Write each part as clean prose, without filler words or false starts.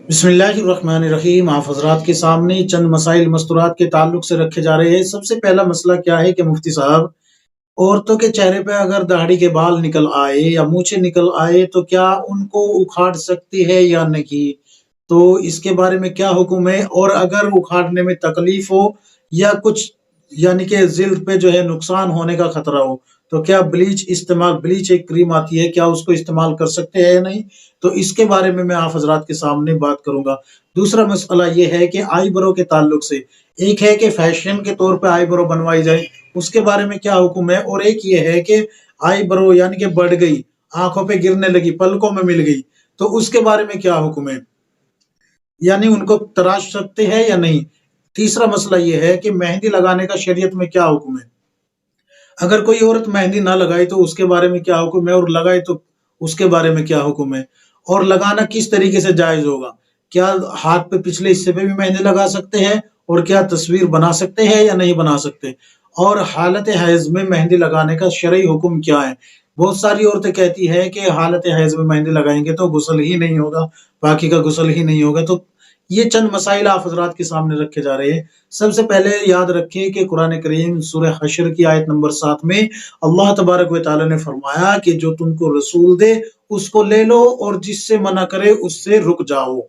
बिस्मिल्लाहिर्रहमानिर्रहीम। आप हजरात के सामने चंद मसाइल मस्तूरात के ताल्लुक से रखे जा रहे हैं। सबसे पहला मसला क्या है कि मुफ्ती साहब, औरतों के चेहरे पे अगर दाढ़ी के बाल निकल आए या मूछें निकल आए तो क्या उनको उखाड़ सकती है या नहीं? तो इसके बारे में क्या हुक्म है? और अगर उखाड़ने में तकलीफ हो या कुछ यानी कि जिल्द पे जो है नुकसान होने का खतरा हो, तो क्या ब्लीच एक क्रीम आती है, क्या उसको इस्तेमाल कर सकते हैं या नहीं? तो इसके बारे में मैं आप हजरात के सामने बात करूंगा। दूसरा मसला ये है कि आईब्रो के ताल्लुक से, एक है कि फैशन के तौर पे आईब्रो बनवाई जाए, उसके बारे में क्या हुक्म है? और एक ये है कि आईब्रो यानी कि बढ़ गई, आंखों पे गिरने लगी, पलकों में मिल गई, तो उसके बारे में क्या हुक्म है? यानी उनको तराश सकते हैं या नहीं? तीसरा मसला यह है कि मेहंदी लगाने का शरीयत में क्या हुक्म है? अगर कोई औरत मेहंदी ना लगाए तो उसके बारे में क्या हुक्म है, और लगाए तो उसके बारे में क्या हुक्म है? और लगाना किस तरीके से जायज होगा? क्या हाथ पे पिछले हिस्से पे भी मेहंदी लगा सकते हैं? और क्या तस्वीर बना सकते हैं या नहीं बना सकते? और हालत हैज में मेहंदी लगाने का शरई हुक्म क्या है? बहुत सारी औरतें कहती है कि हालत हैज में मेहंदी लगाएंगे तो गुस्ल ही नहीं होगा, बाकी का गुस्ल ही नहीं होगा। तो ये चंद मसाइल आप हजरात के सामने रखे जा रहे हैं। सबसे पहले याद रखिए कि कुरान करीम सूरह हशर की आयत नंबर 7 में अल्लाह तबारक व तआला ने फरमाया कि जो तुमको रसूल दे उसको ले लो, और जिससे मना करे उससे रुक जाओ।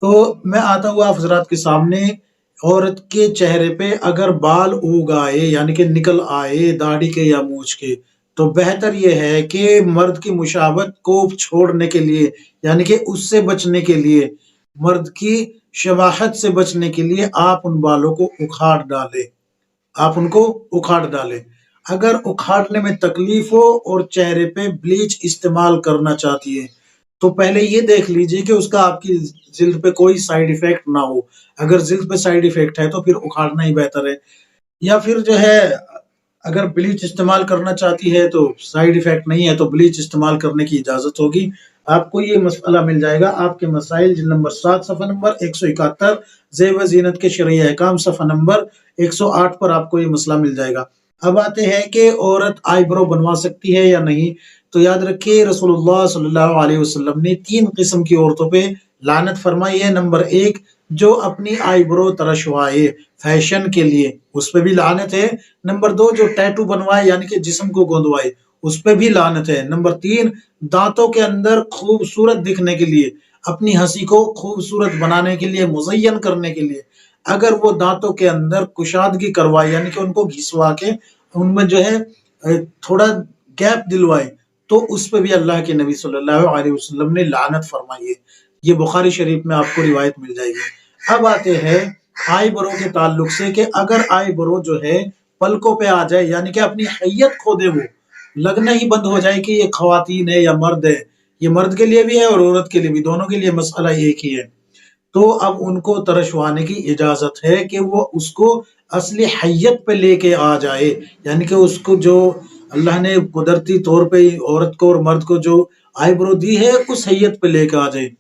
तो मैं आता हुआ आप हजरात के सामने, औरत के चेहरे पे अगर बाल उग आए यानी कि निकल आए दाढ़ी के या मूछ के, तो बेहतर यह है कि मर्द की मुशाबत को छोड़ने के लिए, यानी कि उससे बचने के लिए, मर्द की शबाहत से बचने के लिए आप उन बालों को उखाड़ डालें। आप उनको उखाड़ डालें। अगर उखाड़ने में तकलीफ हो और चेहरे पे ब्लीच इस्तेमाल करना चाहती है, तो पहले ये देख लीजिए कि उसका आपकी जिल्द पे कोई साइड इफेक्ट ना हो। अगर जिल्द पे साइड इफेक्ट है तो फिर उखाड़ना ही बेहतर है। या फिर जो है, अगर ब्लीच इस्तेमाल करना चाहती है तो साइड इफेक्ट नहीं है तो ब्लीच इस्तेमाल करने की इजाजत होगी। आपको ये मसला मिल जाएगा आपके मसाइल जिल्द नंबर 7 सफ़ा नंबर 171, ज़ेब ज़ीनत के शरई अहकाम सफ़ा नंबर 108 पर आपको ये मसला मिल जाएगा। अब आते हैं कि औरत आईब्रो बनवा सकती है या नहीं। तो याद रखिए रसूलुल्लाह सल्लल्लाहु अलैहि वसल्लम ने 3 किस्म की औरतों पे लानत फरमाई है। नंबर 1, जो अपनी आईब्रो तरशवाए फैशन के लिए, उस पे भी लानत है। नंबर 2, जो टैटू बनवाए यानी कि जिस्म को गोंदवाए, उस पे भी लानत है। नंबर 3, दांतों के अंदर खूबसूरत दिखने के लिए, अपनी हंसी को खूबसूरत बनाने के लिए, मुज़य्यन करने के लिए, अगर वो दांतों के अंदर कुशादगी करवाए यानी कि उनको घिसवा के उनमें जो है थोड़ा गैप दिलवाए, तो उस पे भी अल्लाह के नबी सल्लल्लाहु अलैहि वसल्लम ने लानत फरमाई है। ये बुखारी शरीफ में आपको रिवायत मिल जाएगी। अब आते हैं आईब्रो के ताल्लुक से कि अगर आईब्रो जो है पलकों पे आ जाए यानी कि अपनी हैयत खो दे, वो लगना ही बंद हो जाए कि ये खवातीन है या मर्द है, ये मर्द के लिए भी है और औरत के लिए भी, दोनों के लिए मसला एक ही है। तो अब उनको तरशवाने की इजाजत है कि वो उसको असली हैयत पे लेके आ जाए, यानी कि उसको जो अल्लाह ने कुदरती तौर पे औरत को और मर्द को जो आईब्रो दी है उस हैयत पे लेके आ जाए,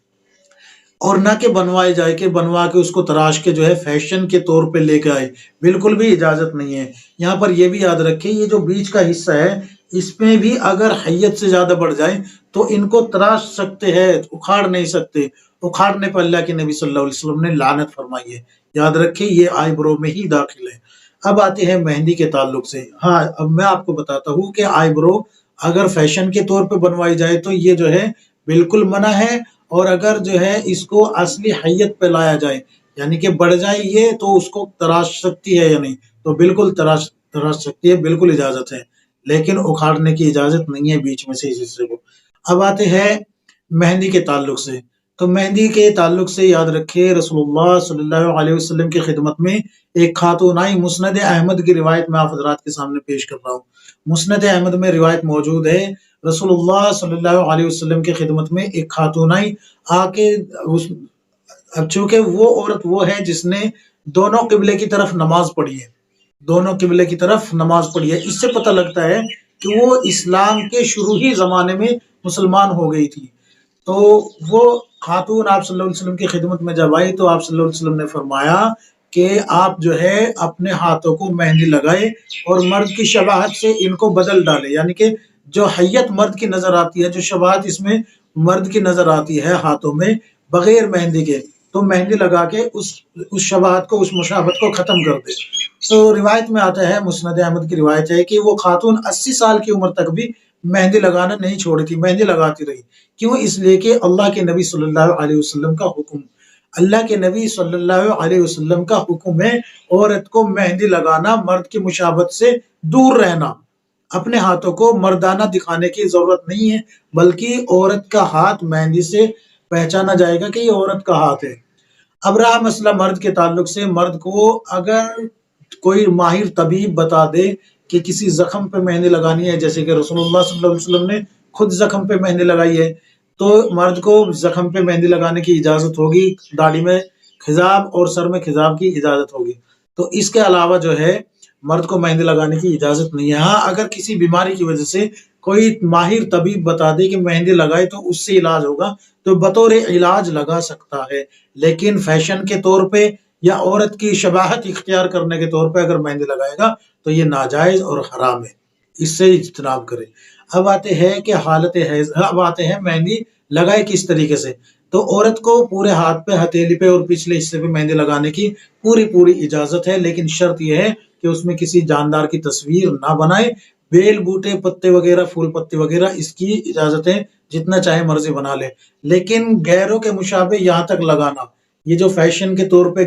और ना कि बनवाए जाए कि बनवा के उसको तराश के जो है फैशन के तौर पे लेके आए, बिल्कुल भी इजाजत नहीं है। यहाँ पर यह भी याद रखें, ये जो बीच का हिस्सा है इसमें भी अगर हैयत से ज्यादा बढ़ जाए तो इनको तराश सकते हैं, उखाड़ नहीं सकते। उखाड़ने पर अल्लाह के नबी सल्लल्लाहु अलैहि वसल्लम ने लानत फरमाई है। याद रखें ये आईब्रो में ही दाखिल है। अब आते हैं मेहंदी के ताल्लुक से। हाँ, अब मैं आपको बताता हूँ कि आईब्रो अगर फैशन के तौर पे बनवाई जाए तो ये जो है बिल्कुल मना है, और अगर जो है इसको असली हैयत पे लाया जाए यानी कि बढ़ जाए ये, तो उसको तराश सकती है या नहीं? तो बिल्कुल तराश तराश सकती है, बिल्कुल इजाजत है, लेकिन उखाड़ने की इजाजत नहीं है बीच में से इस हिस्से को। अब आते हैं मेहंदी के ताल्लुक से। तो मेहंदी के ताल्लुक से याद रखिए रसूलुल्लाह सल्लल्लाहु अलैहि वसल्लम की खिदमत में एक खातून आई। मुस्नद अहमद की रिवायत मैं आप हजरात के सामने पेश कर रहा हूँ। मुस्नद अहमद में रिवायत मौजूद है, रसूलुल्लाह सल्लल्लाहु अलैहि वसल्लम की खिदमत में एक खातून आई आके उस, अब चूंकि वो औरत वो है जिसने दोनों किबले की तरफ नमाज पढ़ी है, दोनों किबले की तरफ नमाज पढ़ी है, इससे पता लगता है कि वो इस्लाम के शुरू ही जमाने में मुसलमान हो गई थी। तो वो खातून आप सल्लल्लाहु अलैहि वसल्लम की खिदमत में जब आई तो आप सल्लल्लाहु अलैहि वसल्लम ने फरमाया कि आप जो है अपने हाथों को मेहंदी लगाए और मर्द की शबाहत से इनको बदल डाले, यानी कि जो हैयत मर्द की नजर आती है, जो शबाहत इसमें मर्द की नजर आती है हाथों में, بغیر مہندی کے، تو مہندی لگا کے اس شباہت کو، اس مشابہت کو ختم کر دے۔ تو روایت میں آتا ہے، مسند احمد کی روایت ہے کہ وہ خاتون 80 سال کی عمر تک بھی مہندی لگانا نہیں چھوڑی تھی، مہندی لگاتی رہی۔ کیوں؟ اس لیے کہ اللہ کے نبی صلی اللہ علیہ وسلم کا حکم، اللہ کے نبی صلی اللہ علیہ وسلم کا حکم ہے عورت کو مہندی لگانا، مرد کی مشابہت سے دور رہنا، اپنے ہاتھوں کو مردانہ دکھانے کی ضرورت نہیں ہے، بلکہ عورت کا ہاتھ مہندی سے پہچانا جائے گا کہ یہ عورت کا ہاتھ ہے۔ اب رہا مسئلہ مرد کے تعلق سے، مرد کو اگر کوئی ماہر طبیب بتا دے کہ کسی زخم پہ مہندی لگانی ہے، جیسے کہ رسول اللہ صلی اللہ علیہ وسلم نے خود زخم پہ مہندی لگائی ہے، تو مرد کو زخم پہ مہندی لگانے کی اجازت ہوگی، داڑھی میں خضاب اور سر میں خضاب کی اجازت ہوگی۔ تو اس کے علاوہ جو ہے مرد کو مہندی لگانے کی اجازت نہیں ہے۔ ہاں اگر کسی بیماری کی وجہ سے کوئی ماہر طبیب بتا دے کہ مہندی لگائے تو اس سے علاج ہوگا، تو بطور علاج لگا سکتا ہے، لیکن فیشن کے طور پہ یا عورت کی شباہت اختیار کرنے کے طور پہ اگر مہندی لگائے گا تو یہ ناجائز اور حرام ہے، اس سے اجتناب کرے۔ اب آتے ہیں کہ حالت حیض، اب آتے ہیں مہندی لگائے کس طریقے سے۔ تو عورت کو پورے ہاتھ پہ، ہتھیلی پہ اور پچھلے حصے پہ مہندی لگانے کی پوری اجازت ہے، لیکن شرط یہ ہے کہ اس میں کسی جاندار کی تصویر نہ بنائے، بیل بوٹے پتے وغیرہ، پھول پتے وغیرہ، اس کی اجازت ہے، جتنا چاہے مرضی بنا لے، لیکن غیروں کے مشابہ یہاں تک لگانا، یہ جو فیشن کے طور پہ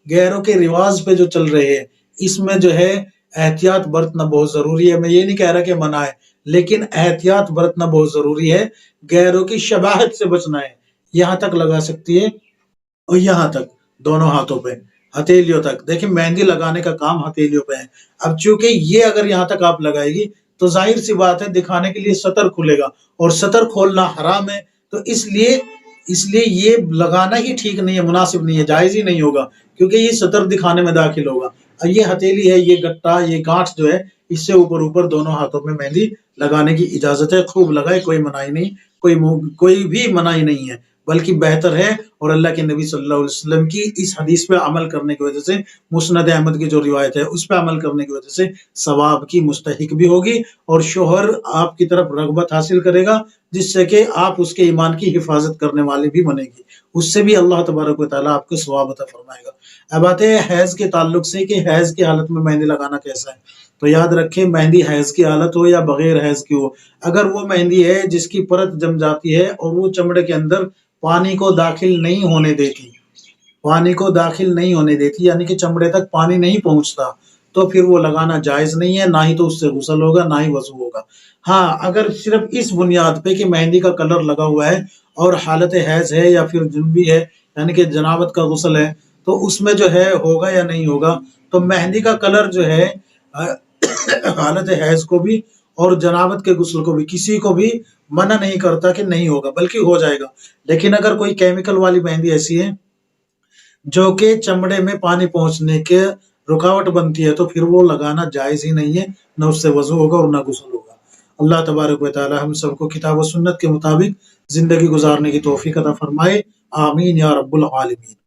غیروں کے رواج پہ جو چل رہے ہیں، اس میں جو ہے احتیاط برتنا بہت ضروری ہے۔ میں یہ نہیں کہہ رہا کہ منع ہے، لیکن احتیاط برتنا بہت ضروری ہے، غیروں کی شباہت سے بچنا ہے۔ یہاں تک لگا سکتی ہے اور یہاں تک، دونوں ہاتھوں پہ، ہتھیلیوں تک۔ دیکھیں مہندی لگانے کا کام ہتھیلیوں پہ ہے، اب چونکہ یہ اگر یہاں تک آپ لگائے گی تو ظاہر سی بات ہے دکھانے کے لیے سطر کھلے گا، اور سطر کھولنا حرام ہے، تو اس لیے یہ لگانا ہی ٹھیک نہیں ہے، مناسب نہیں ہے، جائز ہی نہیں ہوگا، کیونکہ یہ سطر دکھانے میں داخل ہوگا۔ اب یہ ہتھیلی ہے، یہ گٹا، یہ گانٹھ جو ہے، اس سے اوپر دونوں ہاتھوں میں مہندی لگانے کی اجازت ہے، خوب لگائے، کوئی منائی نہیں، کوئی بھی منائی نہیں ہے، بلکہ بہتر ہے۔ اور اللہ کے نبی صلی اللہ علیہ وسلم کی اس حدیث پہ عمل کرنے کی وجہ سے، مسند احمد کی جو روایت ہے اس پہ عمل کرنے کی وجہ سے ثواب کی مستحق بھی ہوگی، اور شوہر آپ کی طرف رغبت حاصل کرے گا، جس سے کہ آپ اس کے ایمان کی حفاظت کرنے والے بھی بنے گی، اس سے بھی اللہ تبارک و تعالیٰ آپ کو ثواب عطا فرمائے گا۔ اب آتے ہیں حیض کے تعلق سے کہ حیض کی حالت میں مہندی لگانا کیسا ہے۔ تو یاد رکھیں، مہندی حیض کی حالت ہو یا بغیر حیض کی ہو، اگر وہ مہندی ہے جس کی پرت جم جاتی ہے اور وہ چمڑے کے اندر پانی کو داخل نہیں ہونے دیتی، یعنی کہ چمڑے تک پانی نہیں پہنچتا، تو پھر وہ لگانا جائز نہیں ہے، نہ ہی تو اس سے غسل ہوگا، نہ ہی وضو ہوگا۔ ہاں اگر صرف اس بنیاد پہ کہ مہندی کا کلر لگا ہوا ہے اور حالت حیض ہے یا پھر جنبی ہے، یعنی کہ جنابت کا غسل ہے، تو اس میں جو ہے ہوگا یا نہیں ہوگا، تو مہندی کا کلر جو ہے حالت حیض کو بھی اور جنابت کے غسل کو بھی، کسی کو بھی منع نہیں کرتا کہ نہیں ہوگا، بلکہ ہو جائے گا۔ لیکن اگر کوئی کیمیکل والی مہندی ایسی ہے جو کہ چمڑے میں پانی پہنچنے کے رکاوٹ بنتی ہے، تو پھر وہ لگانا جائز ہی نہیں ہے، نہ اس سے وضو ہوگا اور نہ غسل ہوگا۔ اللہ تبارک و تعالی ہم سب کو کتاب و سنت کے مطابق زندگی گزارنے کی توفیق عطا فرمائے، آمین یا رب العالمین۔